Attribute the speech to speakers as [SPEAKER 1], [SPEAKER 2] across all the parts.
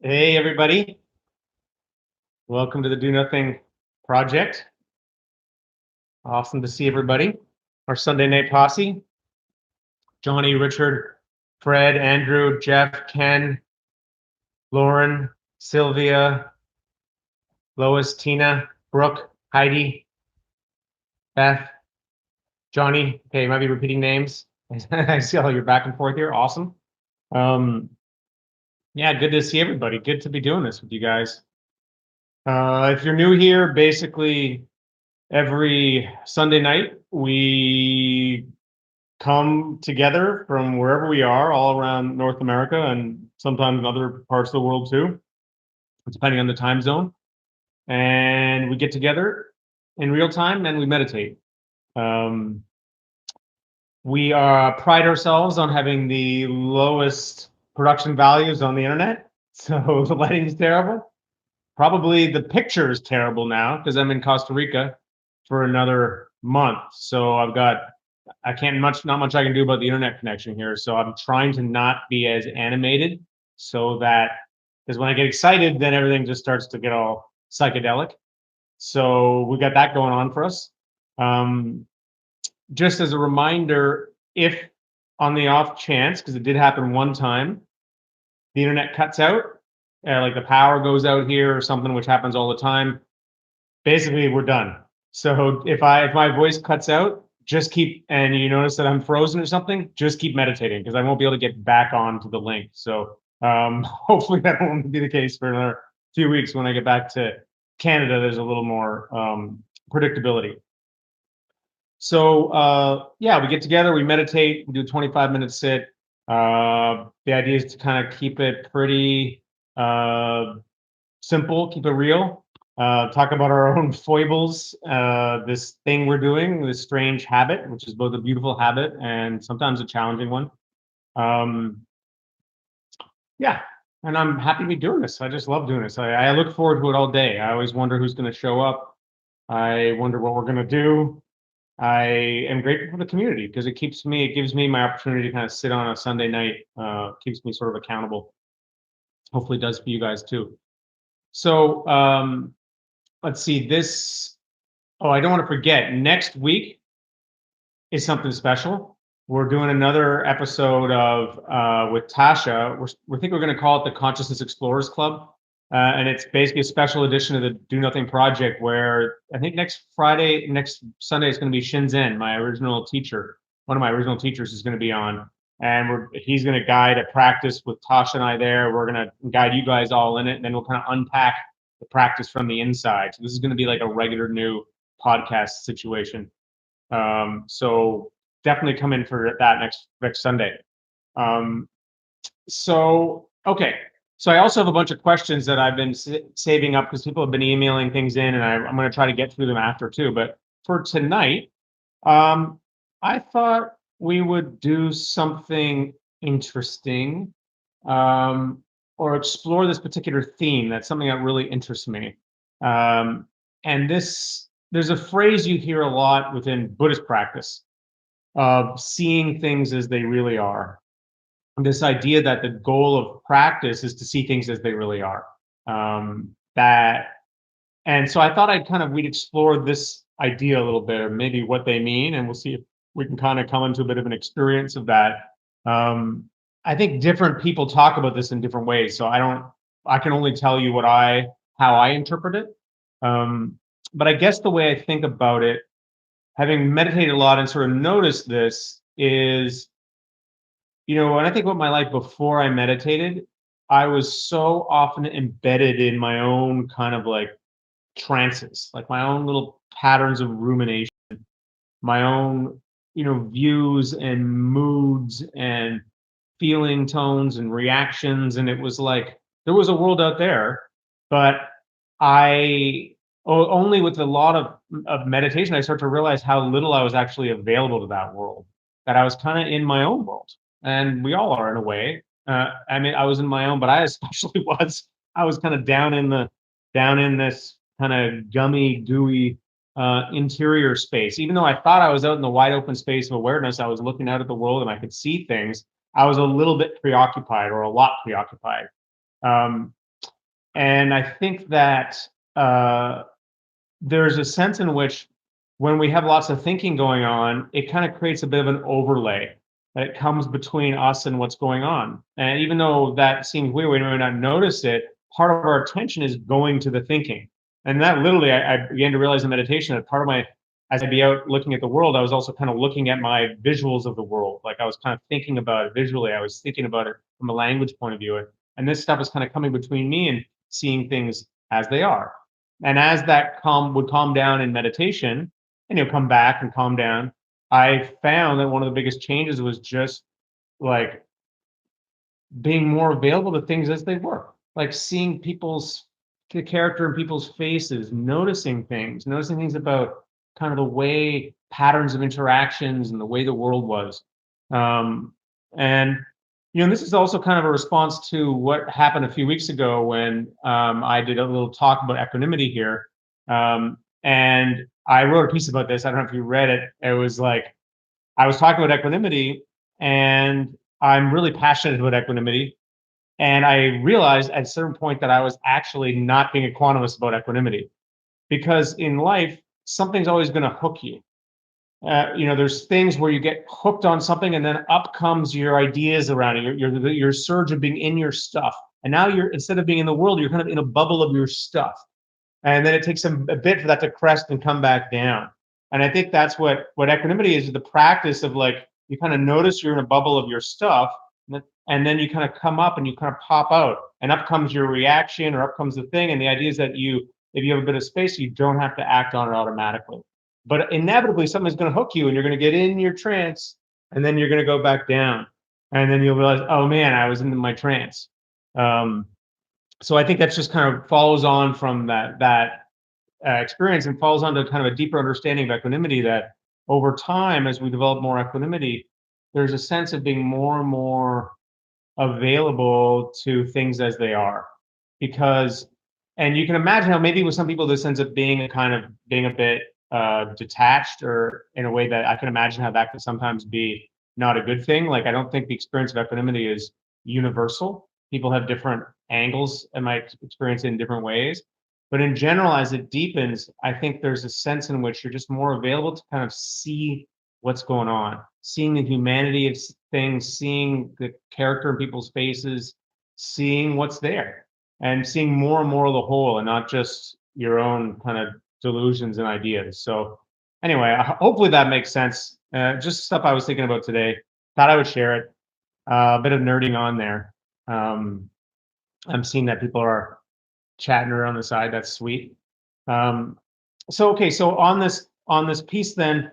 [SPEAKER 1] Hey, everybody. Welcome to the Do Nothing Project. Awesome to see everybody. Our Sunday night posse Johnny, Richard, Fred, Andrew, Jeff, Ken, Lauren, Sylvia, Lois, Tina, Brooke, Heidi, Beth, Johnny. Okay, you might be repeating names. I see all your back and forth here. Awesome. Yeah, good to see everybody. Good to be doing this with you guys. If you're new here, basically every Sunday night we come together from wherever we are all around North America and sometimes in other parts of the world too, depending on the time zone. And we get together in real time and we meditate. Um, we pride ourselves on having the lowest production values on the internet. So the lighting's terrible. Probably the picture is terrible now because I'm in Costa Rica for another month. So not much I can do about the internet connection here. So I'm trying to not be as animated so that, because when I get excited, then everything just starts to get all psychedelic. So we got that going on for us. Just as a reminder, if on the off chance, because it did happen one time, the internet cuts out, like the power goes out here or something, which happens all the time, basically we're done. So if my voice cuts out, just keep, and you notice that I'm frozen or something, just keep meditating because I won't be able to get back onto the link. So hopefully that won't be the case for another few weeks. When I get back to Canada, there's a little more predictability. So yeah, we get together, we meditate, we do a 25-minute sit. The idea is to kind of keep it pretty simple, keep it real. Talk about our own foibles, this thing we're doing, this strange habit, which is both a beautiful habit and sometimes a challenging one. Yeah, and I'm happy to be doing this. I just love doing this. I look forward to it all day. I always wonder who's going to show up. I wonder what we're going to do. I am grateful for the community because it gives me my opportunity to kind of sit on a Sunday night, keeps me sort of accountable. Hopefully it does for you guys too. So let's see this. Oh, I don't want to forget. Next week is something special. We're doing another episode of with Tasha. We think we're going to call it the Consciousness Explorers Club, and it's basically a special edition of the Do Nothing Project. Where I think next Sunday is going to be Shinzen, my original teacher. One of my original teachers is going to be on, and he's going to guide a practice with Tasha and I there. We're going to guide you guys all in it, and then we'll kind of unpack the practice from the inside. So this is going to be like a regular new podcast situation. So definitely come in for that next Sunday. Okay. So I also have a bunch of questions that I've been saving up because people have been emailing things in, and I'm going to try to get through them after too. But for tonight, I thought we would do something interesting, or explore this particular theme. That's something that really interests me. And there's a phrase you hear a lot within Buddhist practice of seeing things as they really are. This idea that the goal of practice is to see things as they really are. And so I thought we'd explore this idea a little bit, or maybe what they mean, and we'll see if we can kind of come into a bit of an experience of that. I think different people talk about this in different ways, so I can only tell you how I interpret it. But I guess the way I think about it, having meditated a lot and sort of noticed this, is, when I think about my life before I meditated, I was so often embedded in my own kind of like trances, like my own little patterns of rumination, my own, views and moods and feeling tones and reactions. And it was like there was a world out there, but only with a lot of meditation, I start to realize how little I was actually available to that world, that I was kind of in my own world. And we all are in a way. I was in my own, but I especially I was kind of down in this kind of gummy, gooey interior space. Even though I thought I was out in the wide open space of awareness, I was looking out at the world and I could see things. I was a little bit preoccupied, or a lot preoccupied. Um, and I think that uh, there's a sense in which when we have lots of thinking going on, it kind of creates a bit of an overlay that comes between us and what's going on. And even though that seems weird, we may not notice it, part of our attention is going to the thinking. And that literally, I began to realize in meditation that part of my, as I'd be out looking at the world, I was also kind of looking at my visuals of the world. Like I was kind of thinking about it visually. I was thinking about it from a language point of view. And this stuff is kind of coming between me and seeing things as they are. And as that would calm down in meditation, and you'll come back and calm down, I found that one of the biggest changes was just like being more available to things as they were, like seeing the character in people's faces, noticing things about kind of the way patterns of interactions and the way the world was. And this is also kind of a response to what happened a few weeks ago when I did a little talk about equanimity here. And I wrote a piece about this. I don't know if you read it. It was like I was talking about equanimity, and I'm really passionate about equanimity. And I realized at a certain point that I was actually not being equanimous about equanimity, because in life, something's always going to hook you. There's things where you get hooked on something, and then up comes your ideas around it, your surge of being in your stuff. And now instead of being in the world, you're kind of in a bubble of your stuff. And then it takes a bit for that to crest and come back down. And I think that's what equanimity is, the practice of, like, you kind of notice you're in a bubble of your stuff, and then you kind of come up and you kind of pop out, and up comes your reaction, or up comes the thing. And the idea is that if you have a bit of space, you don't have to act on it automatically. But inevitably, something's going to hook you, and you're going to get in your trance, and then you're going to go back down, and then you'll realize, oh man, I was in my trance. So I think that's just kind of follows on from that experience, and falls onto kind of a deeper understanding of equanimity, that over time, as we develop more equanimity, there's a sense of being more and more available to things as they are. Because, and you can imagine how maybe with some people this ends up being a bit detached, or in a way that I can imagine how that could sometimes be not a good thing. Like, I don't think the experience of equanimity is universal. People have different angles and might experience it in different ways. But in general, as it deepens, I think there's a sense in which you're just more available to kind of see what's going on, seeing the humanity of things, seeing the character in people's faces, seeing what's there, and seeing more and more of the whole, and not just your own kind of delusions and ideas. So anyway, hopefully that makes sense. Just stuff I was thinking about today. Thought I would share it. A bit of nerding on there. I'm seeing that people are chatting around the side. That's sweet. So on this piece, then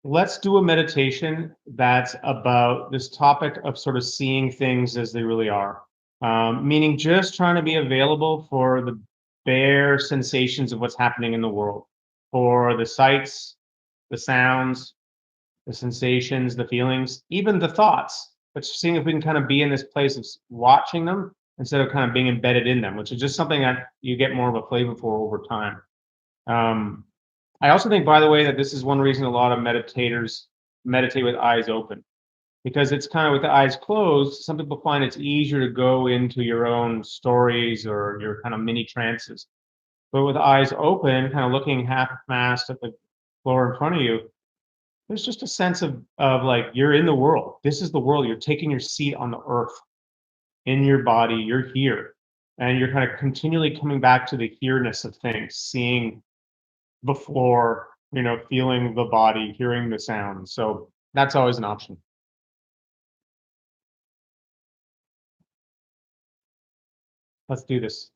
[SPEAKER 1] let's do a meditation that's about this topic of sort of seeing things as they really are. Meaning just trying to be available for the bare sensations of what's happening in the world, for the sights, the sounds, the sensations, the feelings, even the thoughts, but seeing if we can kind of be in this place of watching them instead of kind of being embedded in them, which is just something that you get more of a flavor for over time. I also think, by the way, that this is one reason a lot of meditators meditate with eyes open, because it's kind of with the eyes closed. Some people find it's easier to go into your own stories or your kind of mini trances. But with eyes open, kind of looking half-mast at the floor in front of you, there's just a sense of like you're in the world. This is the world. You're taking your seat on the earth, in your body. You're here, and you're kind of continually coming back to the here-ness of things, seeing the floor, feeling the body, hearing the sound. So that's always an option. Let's do this.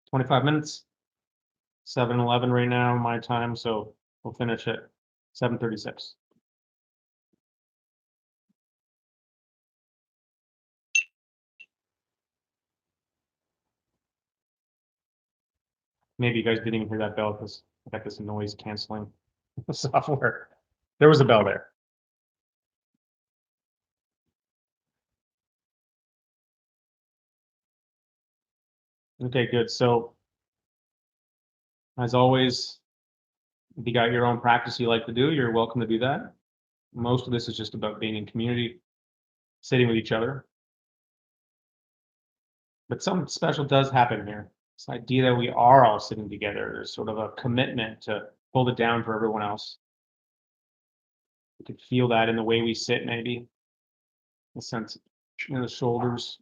[SPEAKER 1] 25 minutes, 7:11 right now, my time. So we'll finish at 7:36. Maybe you guys didn't even hear that bell because I got this noise canceling software. There was a bell there. Okay, good. So As always, if you got your own practice you like to do, you're welcome to do that. Most of this is just about being in community, sitting with each other. But something special does happen here. This idea that we are all sitting together, there's sort of a commitment to hold it down for everyone else. You could feel that in the way we sit, maybe the sense in the shoulders,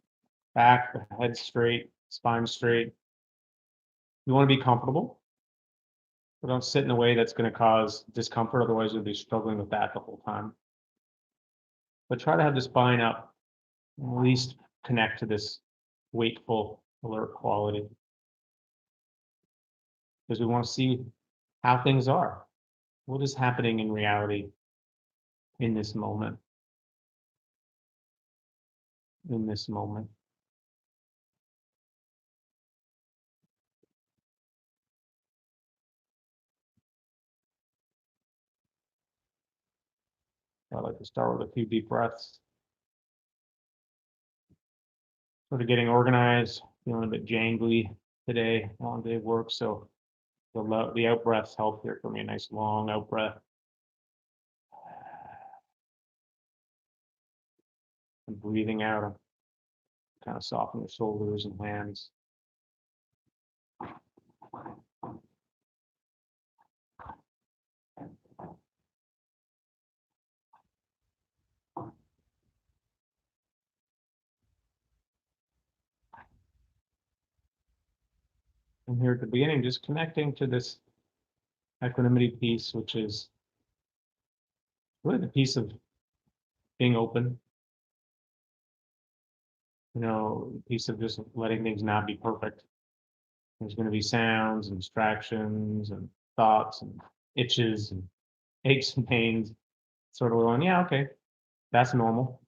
[SPEAKER 1] back, the head straight, spine straight. You want to be comfortable, but don't sit in a way that's going to cause discomfort. Otherwise, you'll be struggling with that the whole time. But try to have the spine up, at least connect to this wakeful, alert quality, because we want to see how things are. What is happening in reality in this moment? In this moment. I like to start with a few deep breaths. Sort of getting organized, feeling a bit jangly today, long day of work. So the out breaths help here for me. A nice long out breath. And breathing out, kind of soften the shoulders and hands. And here at the beginning, just connecting to this equanimity piece, which is really the piece of being open, the piece of just letting things not be perfect. There's going to be sounds and distractions and thoughts and itches and aches and pains. Sort of going, yeah, okay, that's normal.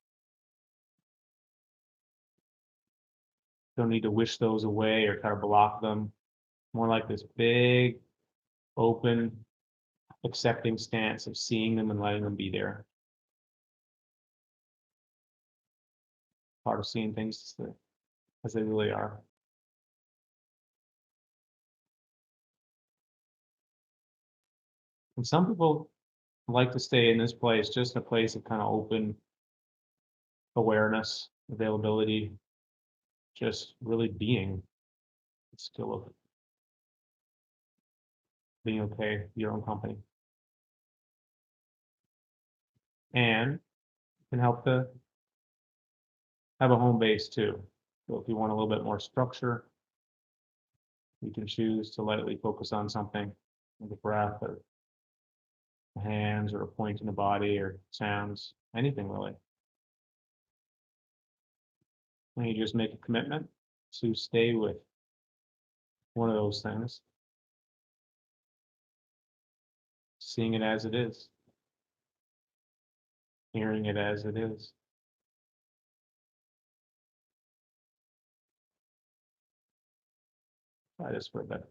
[SPEAKER 1] Don't need to wish those away or try to block them. More like this big, open, accepting stance of seeing them and letting them be there. Part of seeing things as they really are. And some people like to stay in this place, just a place of kind of open awareness, availability, just really being, the skill of being okay, your own company. And can help to have a home base too. So if you want a little bit more structure, you can choose to lightly focus on something, like a breath or the hands or a point in the body or sounds, anything really. And you just make a commitment to stay with one of those things, seeing it as it is, hearing it as it is. Try this for a bit.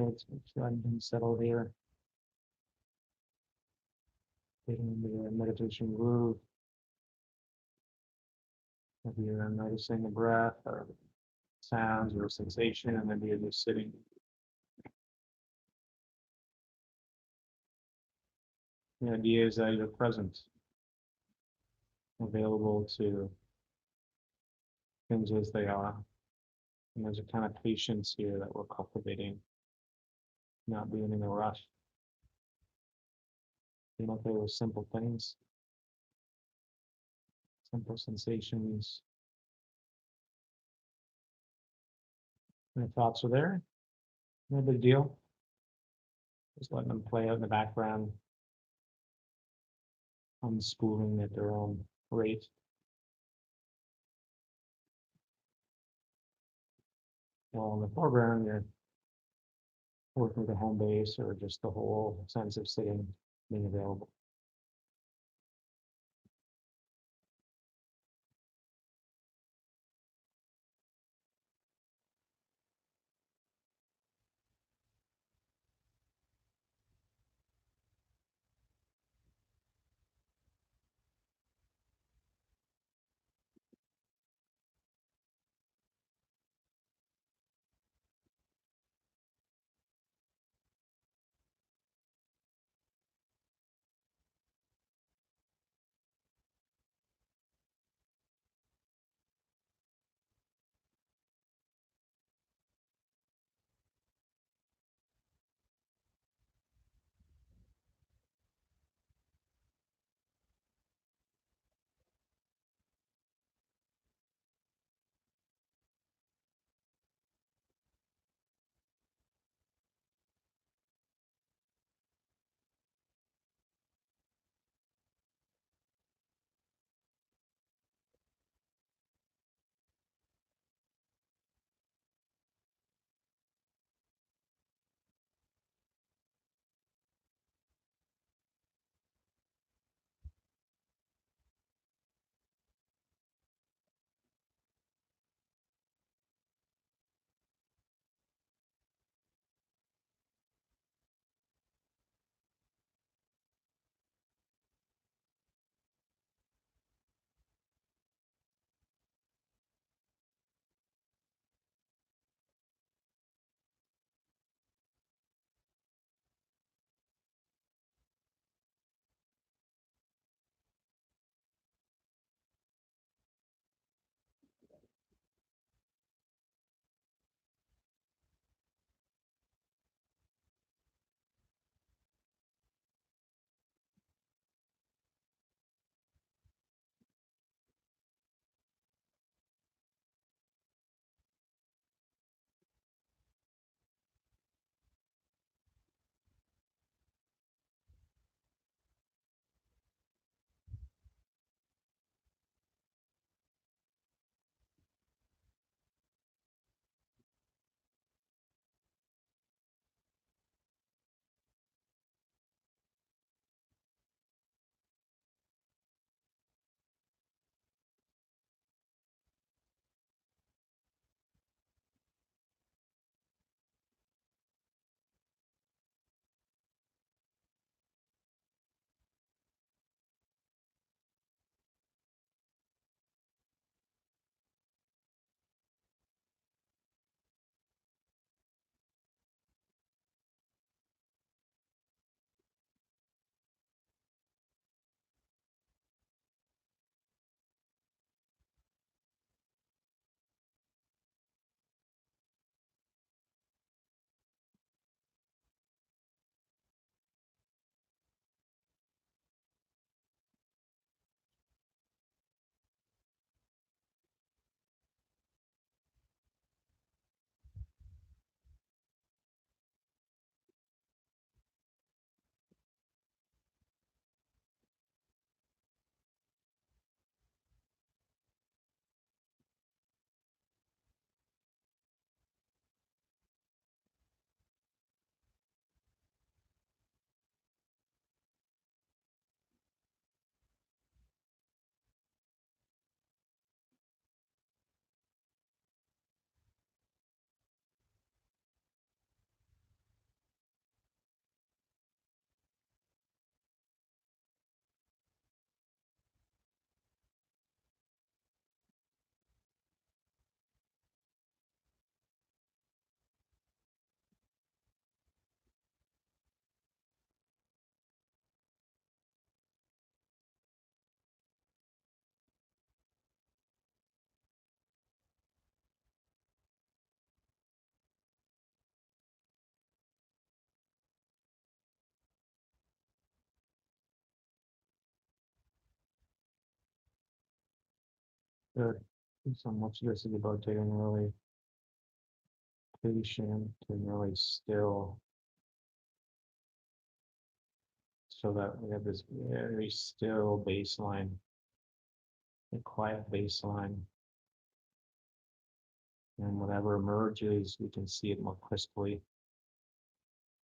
[SPEAKER 1] Let's make sure I'm being settled here. Getting into the meditation groove. Maybe you're noticing the breath or sounds or sensation, and maybe you're just sitting. The idea is that you're present, available to things as they are. And there's a kind of patience here that we're cultivating, not being in a rush. Being okay with simple things, simple sensations. And the thoughts are there, no big deal. Just letting them play out in the background, unspooling at their own rate. While in the foreground, you're working with a home base or just the whole sense of sitting, being available. Good. So much of this is about getting really patient and really still so that we have this very still baseline, a quiet baseline. And whatever emerges, we can see it more crisply,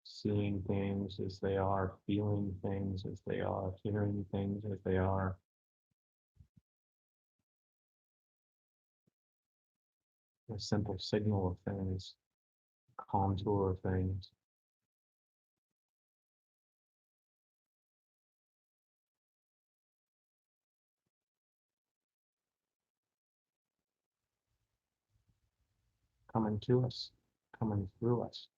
[SPEAKER 1] seeing things as they are, feeling things as they are, hearing things as they are. A simple signal of things, contour of things. Coming to us, coming through us.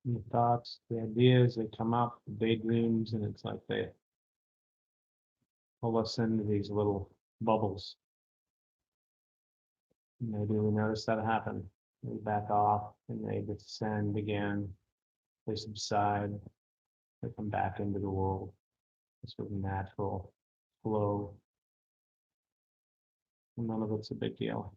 [SPEAKER 1] And the thoughts, the ideas, they come up, the daydreams, and it's like they pull us into these little bubbles. Maybe we notice that happen. They back off and they descend again. They subside. They come back into the world. It's sort of natural flow. None of it's a big deal.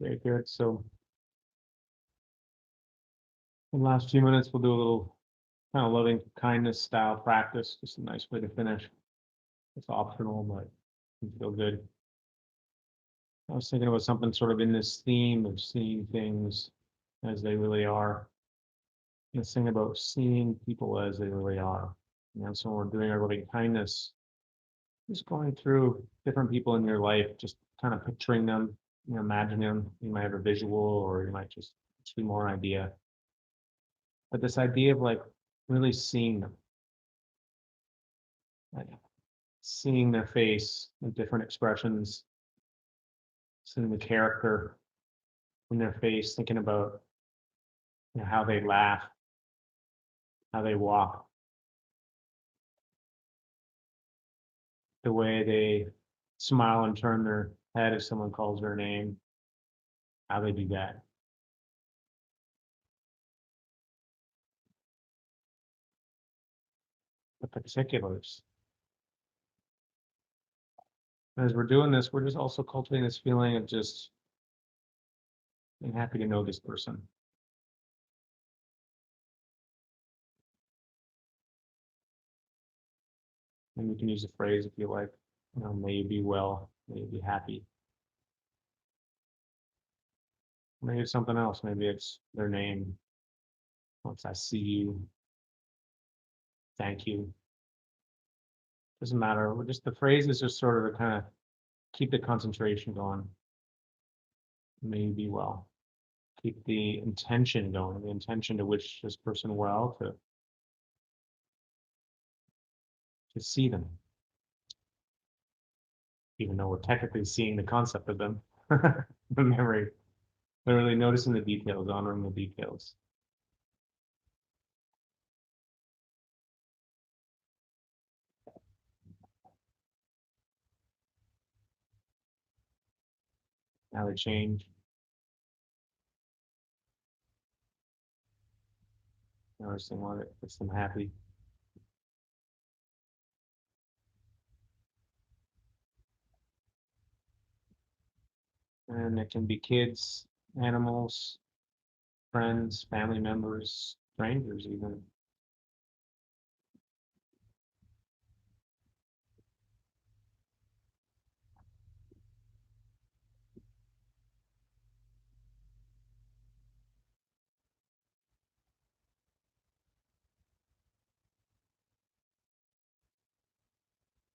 [SPEAKER 1] Okay, good. So in the last few minutes, we'll do a little kind of loving kindness style practice. Just a nice way to finish. It's optional, but you feel good. I was thinking about something sort of in this theme of seeing things as they really are. This thing about seeing people as they really are. So when we're doing our loving kindness, just going through different people in your life, just kind of picturing them, imagining them. You might have a visual, or you might just be more an idea. But this idea of like really seeing them, like seeing their face and different expressions, seeing the character in their face, thinking about how they laugh, how they walk, the way they smile and turn their head if someone calls their name, how they do that. The particulars. As we're doing this, we're just also cultivating this feeling of just being happy to know this person. And you can use a phrase if you like, may you be well, may you be happy. Maybe it's something else. Maybe it's their name. Once I see you, thank you. Doesn't matter. We're just the phrase is just sort of to kind of keep the concentration going. May you be well. Keep the intention going, the intention to wish this person well, to see them, even though we're technically seeing the concept of them, the memory, literally noticing the details, honoring the details. How they change, noticing what makes them happy. And it can be kids, animals, friends, family members, strangers, even.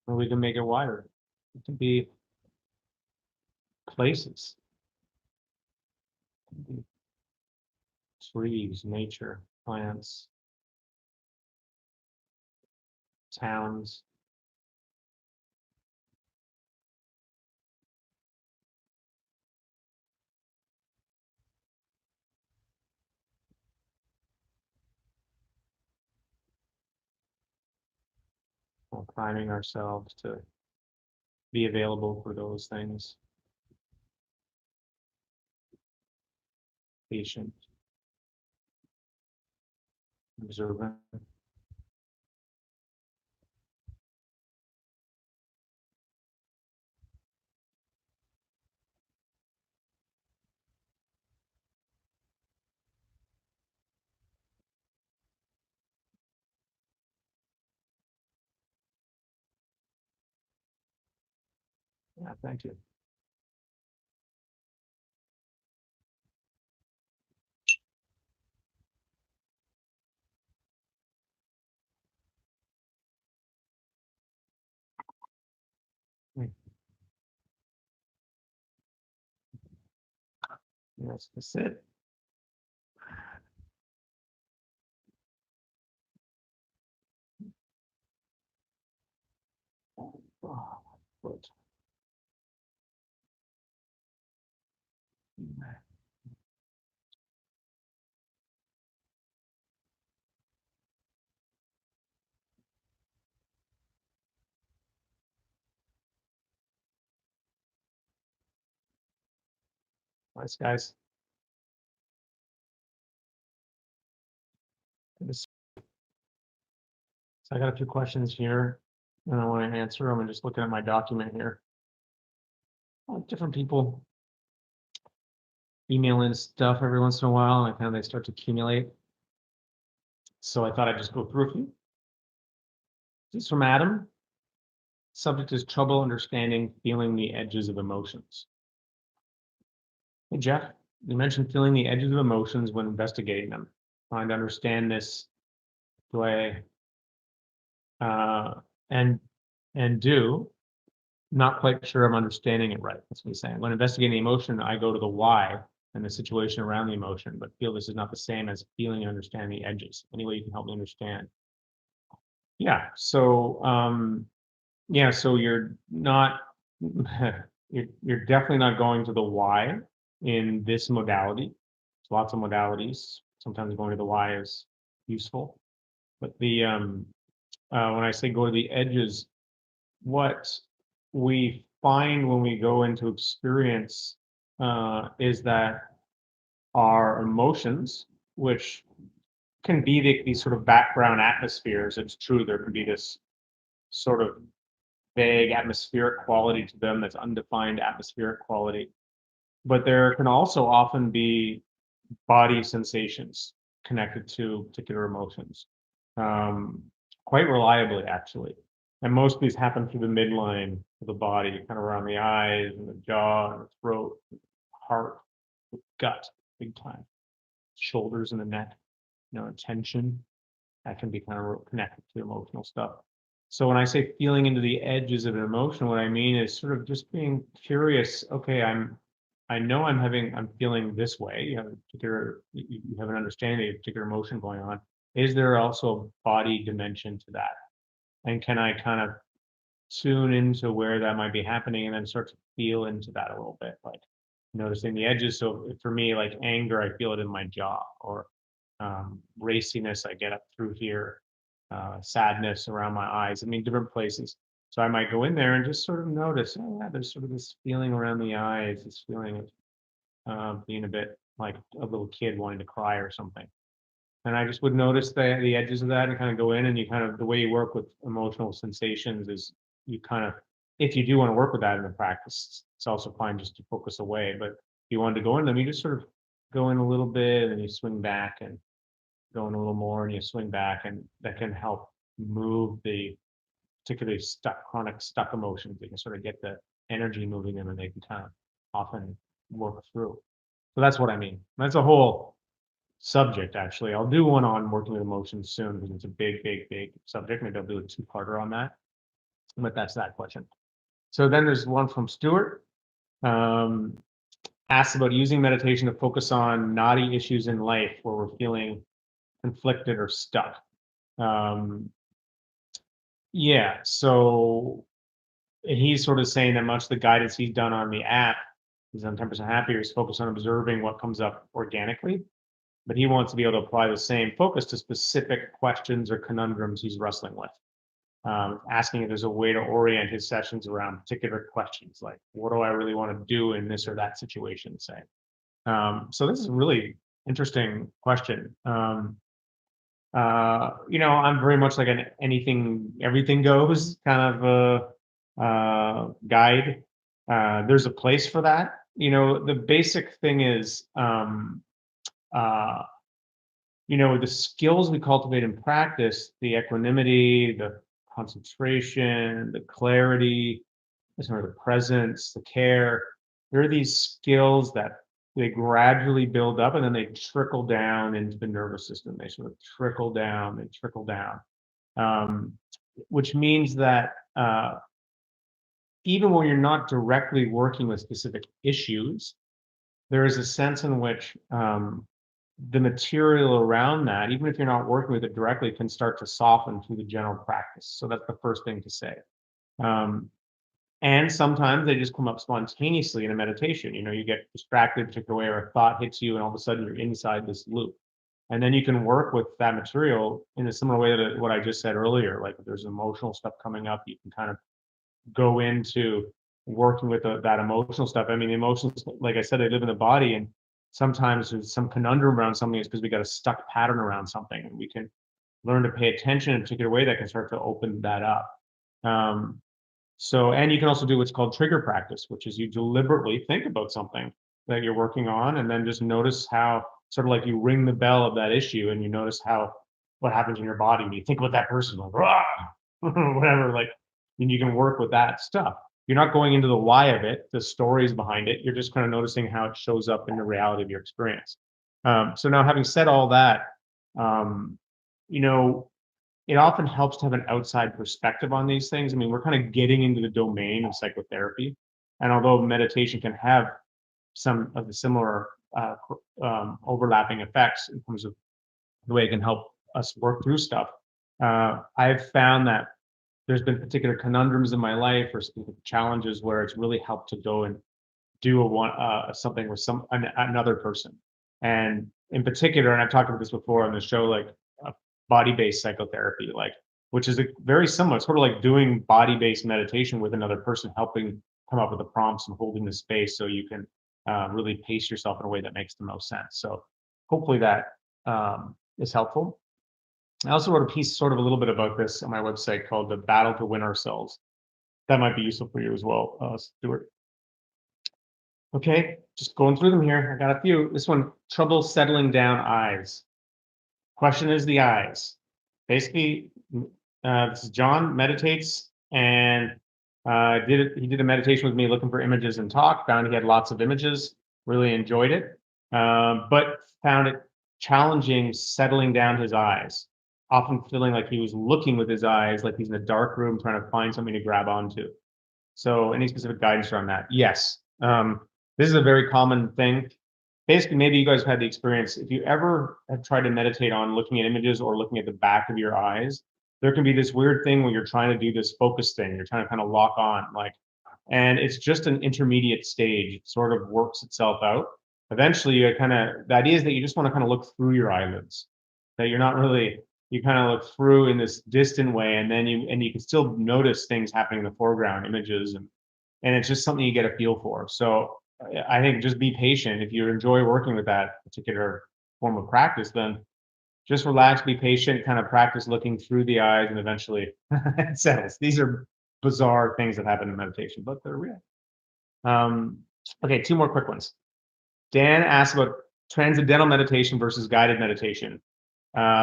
[SPEAKER 1] or we can make it wider. It can be places, it can be trees, nature, plants, towns. We're priming ourselves to be available for those things. Patient, observant. Yeah, thank you. That's it. Oh, foot. Nice, guys. So I got a few questions here, and I want to answer them. I'm just looking at my document here. Different people email in stuff every once in a while, and they start to accumulate. So I thought I'd just go through a few. This is from Adam. Subject is trouble understanding, feeling the edges of emotions. Hey, Jeff, you mentioned feeling the edges of emotions when investigating them. Trying to understand this, do I, uh, and, and do, not quite sure I'm understanding it right. That's what he's saying. When investigating emotion, I go to the why and the situation around the emotion, but feel this is not the same as feeling and understanding the edges. Any way you can help me understand? Yeah. So you're not you're definitely not going to the why in this modality. There's lots of modalities. Sometimes going to the why is useful, but the when I say go to the edges, what we find when we go into experience is that our emotions, which can be these sort of background atmospheres, it's true, there can be this sort of vague atmospheric quality to them that's undefined atmospheric quality. But there can also often be body sensations connected to particular emotions, um, quite reliably, actually. And most of these happen through the midline of the body, kind of around the eyes and the jaw and the throat, heart, gut, big time, shoulders and the neck, tension that can be kind of connected to emotional stuff. So when I say feeling into the edges of an emotion, what I mean is sort of just being curious. Okay, I'm feeling this way. You have an understanding of a particular emotion going on. Is there also a body dimension to that? And can I kind of tune into where that might be happening and then start to feel into that a little bit, like noticing the edges. So for me, like anger, I feel it in my jaw, or raciness, I get up through here, sadness around my eyes. I mean, different places. So I might go in there and just sort of notice, oh, yeah, there's sort of this feeling around the eyes, this feeling of being a bit like a little kid wanting to cry or something. And I just would notice the edges of that and kind of go in, and you kind of, the way you work with emotional sensations is you kind of, if you do want to work with that in the practice, it's also fine just to focus away. But if you wanted to go in them, you just sort of go in a little bit and you swing back and go in a little more and you swing back, and that can help move the particularly chronic stuck emotions. They can sort of get the energy moving them, and they can kind of often work through. So that's what I mean. That's a whole subject, actually. I'll do one on working with emotions soon because it's a big, big, big subject. Maybe I'll do a two-parter on that. But that's that question. So then there's one from Stuart. Um, Asks about using meditation to focus on knotty issues in life where we're feeling conflicted or stuck. Um, yeah, so he's sort of saying that much of the guidance he's done on the app, he's on 10% happier, is focused on observing what comes up organically, but he wants to be able to apply the same focus to specific questions or conundrums he's wrestling with. Asking if there's a way to orient his sessions around particular questions, like what do I really want to do in this or that situation, say. So this is a really interesting question. I'm very much like an anything, everything goes kind of guide. There's a place for that. The basic thing is, uh, the skills we cultivate in practice, the equanimity, the concentration, the clarity, sort of the presence, the care. There are these skills that they gradually build up and then they trickle down into the nervous system. They sort of trickle down, they trickle down, um, which means that even when you're not directly working with specific issues, there is a sense in which the material around that, even if you're not working with it directly, can start to soften through the general practice. So that's the first thing to say. Um, and sometimes they just come up spontaneously in a meditation. You get distracted a particular way, or a thought hits you, and all of a sudden you're inside this loop. And then you can work with that material in a similar way to what I just said earlier. Like if there's emotional stuff coming up, you can kind of go into working with that emotional stuff. I mean, emotions, like I said, they live in the body, and sometimes there's some conundrum around something. It's because we got a stuck pattern around something, and we can learn to pay attention in a particular way that can start to open that up. Um, and you can also do what's called trigger practice, which is you deliberately think about something that you're working on, and then just notice how, sort of like you ring the bell of that issue, and you notice what happens in your body when you think about that person, like rah, whatever, like, and you can work with that stuff. You're not going into the why of it, the stories behind it. You're just kind of noticing how it shows up in the reality of your experience. So now, having said all that, um, you know, it often helps to have an outside perspective on these things. I mean, we're kind of getting into the domain of psychotherapy. And although meditation can have some of the similar overlapping effects in terms of the way it can help us work through stuff, I've found that there's been particular conundrums in my life or specific challenges where it's really helped to go and do something with another person. And in particular, and I've talked about this before on the show, like body-based psychotherapy, like which is very similar, sort of like doing body-based meditation with another person, helping come up with the prompts and holding the space so you can really pace yourself in a way that makes the most sense. So hopefully that is helpful. I also wrote a piece sort of a little bit about this on my website called The Battle to Win Ourselves. That might be useful for you as well, Stuart. Okay, just going through them here. I got a few. This one, trouble settling down eyes. Question is the eyes. Basically, this is John meditates and he did a meditation with me looking for images and talk, found he had lots of images, really enjoyed it, but found it challenging settling down his eyes, often feeling like he was looking with his eyes, like he's in a dark room trying to find something to grab onto. So any specific guidance around that? Yes. This is a very common thing. Basically, maybe you guys have had the experience. If you ever have tried to meditate on looking at images or looking at the back of your eyes, there can be this weird thing when you're trying to do this focus thing. You're trying to kind of lock on, like, and it's just an intermediate stage. It sort of works itself out. Eventually, the idea is that you just want to kind of look through your eyelids, that you're not really, you kind of look through in this distant way, and then you can still notice things happening in the foreground, images, and it's just something you get a feel for. So I think just be patient. If you enjoy working with that particular form of practice, then just relax, be patient, kind of practice looking through the eyes, and eventually it settles. These are bizarre things that happen in meditation, but they're real. Okay, two more quick ones. Dan asked about transcendental meditation versus guided meditation,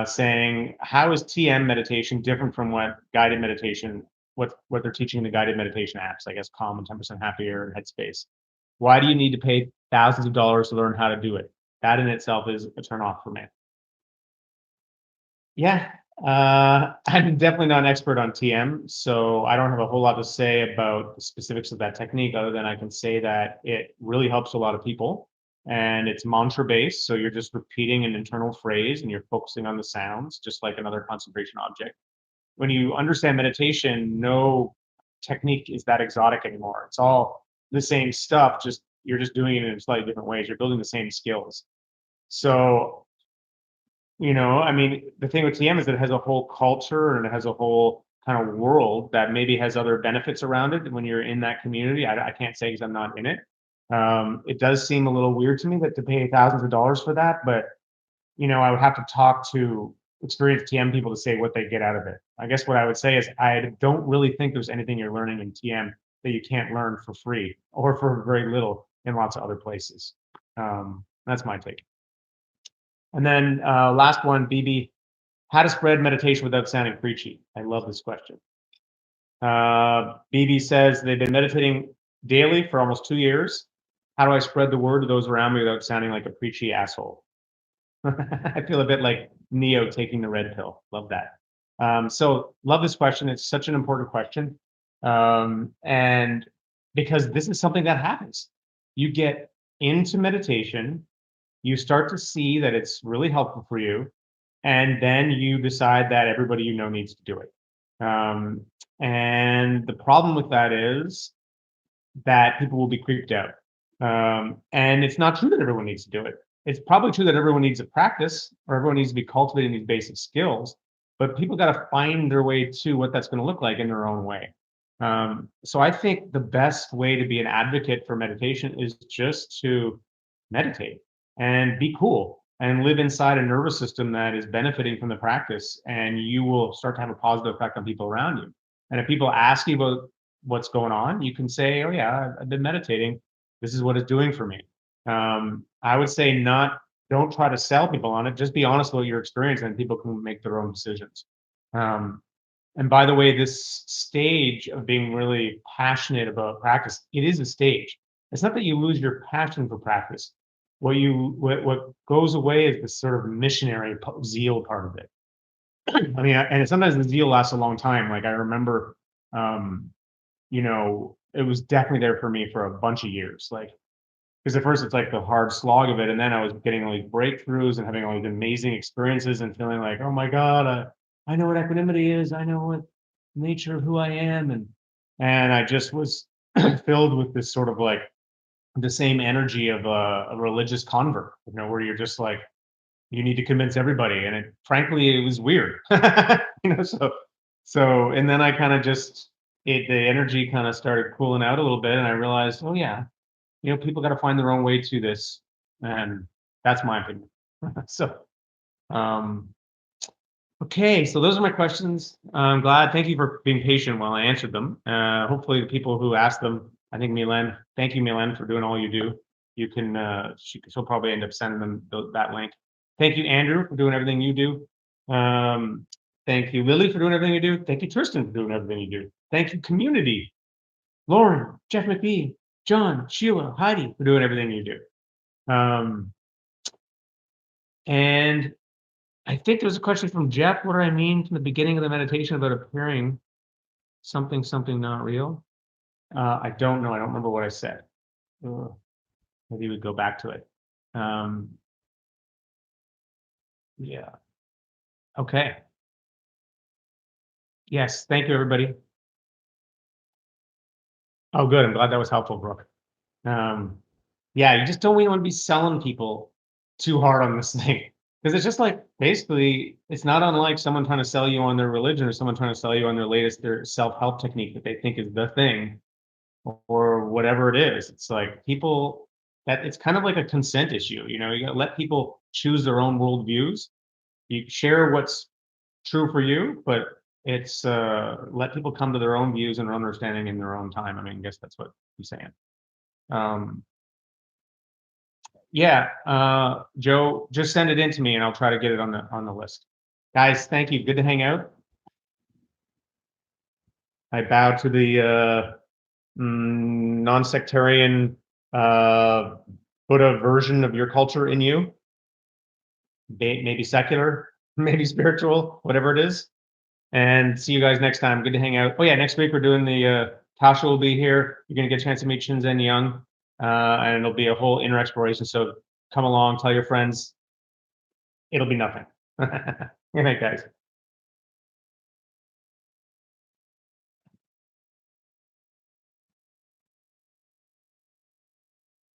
[SPEAKER 1] saying, how is TM meditation different from what guided meditation, what they're teaching in the guided meditation apps, I guess Calm and 10% Happier and Headspace? Why do you need to pay thousands of dollars to learn how to do it? That in itself is a turn off for me. Yeah, I'm definitely not an expert on TM, so I don't have a whole lot to say about the specifics of that technique, other than I can say that it really helps a lot of people. And it's mantra based, so you're just repeating an internal phrase and you're focusing on the sounds, just like another concentration object. When you understand meditation, no technique is that exotic anymore. It's all the same stuff, just you're just doing it in slightly different ways. You're building the same skills. So I mean, the thing with TM is that it has a whole culture and it has a whole kind of world that maybe has other benefits around it when you're in that community. I can't say because I'm not in it. It does seem a little weird to me that to pay thousands of dollars for that, but I would have to talk to experienced TM people to say what they get out of it. I guess what I would say is I don't really think there's anything you're learning in TM that you can't learn for free or for very little in lots of other places. That's my take. And then last one, BB, how to spread meditation without sounding preachy. I love this question. BB says they've been meditating daily for almost 2 years. How do I spread the word to those around me without sounding like a preachy asshole? I feel a bit like Neo taking the red pill. Love that. So love this question. It's such an important question. And because this is something that happens. You get into meditation, you start to see that it's really helpful for you, and then you decide that everybody needs to do it. And the problem with that is that people will be creeped out. And it's not true that everyone needs to do it. It's probably true that everyone needs a practice or everyone needs to be cultivating these basic skills, but people got to find their way to what that's going to look like in their own way. So I think the best way to be an advocate for meditation is just to meditate and be cool and live inside a nervous system that is benefiting from the practice, and you will start to have a positive effect on people around you. And if people ask you about what's going on, you can say, oh yeah, I've been meditating, this is what it's doing for me. I would say don't try to sell people on it, just be honest about your experience and people can make their own decisions. And by the way, this stage of being really passionate about practice, it is a stage. It's not that you lose your passion for practice. What goes away is this sort of missionary zeal part of it. I mean, and sometimes the zeal lasts a long time. Like I remember, it was definitely there for me for a bunch of years. Like, because at first it's like the hard slog of it, and then I was getting all these breakthroughs and having all these amazing experiences and feeling like, oh my God, I know what equanimity is. I know what nature of who I am, and I just was filled with this sort of like the same energy of a religious convert, where you're just like, you need to convince everybody. And frankly, it was weird, and then I kind of the energy kind of started cooling out a little bit. And I realized, oh yeah, people got to find their own way to this. And that's my opinion. So, um, okay. So those are my questions. I'm glad. Thank you for being patient while I answered them. Hopefully the people who asked them, I think thank you, Milan, for doing all you do. You can, she'll probably end up sending them that link. Thank you, Andrew, for doing everything you do. Thank you, Lily, for doing everything you do. Thank you, Tristan, for doing everything you do. Thank you, community. Lauren, Jeff McBee, John, Sheila, Heidi, for doing everything you do. And I think there was a question from Jeff. What do I mean from the beginning of the meditation about appearing something not real? I don't know. I don't remember what I said. Maybe we go back to it. Yeah. Okay. Yes. Thank you, everybody. Oh, good. I'm glad that was helpful, Brooke. Yeah, you just don't really want to be selling people too hard on this thing. Because it's just like, basically, it's not unlike someone trying to sell you on their religion or someone trying to sell you on their self-help technique that they think is the thing, or whatever it is. It's like it's kind of like a consent issue. You got to let people choose their own worldviews. You share what's true for you, but it's let people come to their own views and their understanding in their own time. I mean, I guess that's what I'm saying. Yeah, Joe, just send it in to me and I'll try to get it on the list. Guys, thank you. Good to hang out. I bow to the non-sectarian Buddha version of your culture in you. Maybe secular. maybe spiritual, whatever it is. And see you guys next time. Good to hang out. Oh yeah, next week we're doing the Tasha will be here. You're gonna get a chance to meet Shinzen Young, and it'll be a whole inner exploration. So come along, tell your friends. It'll be nothing. Good night, guys.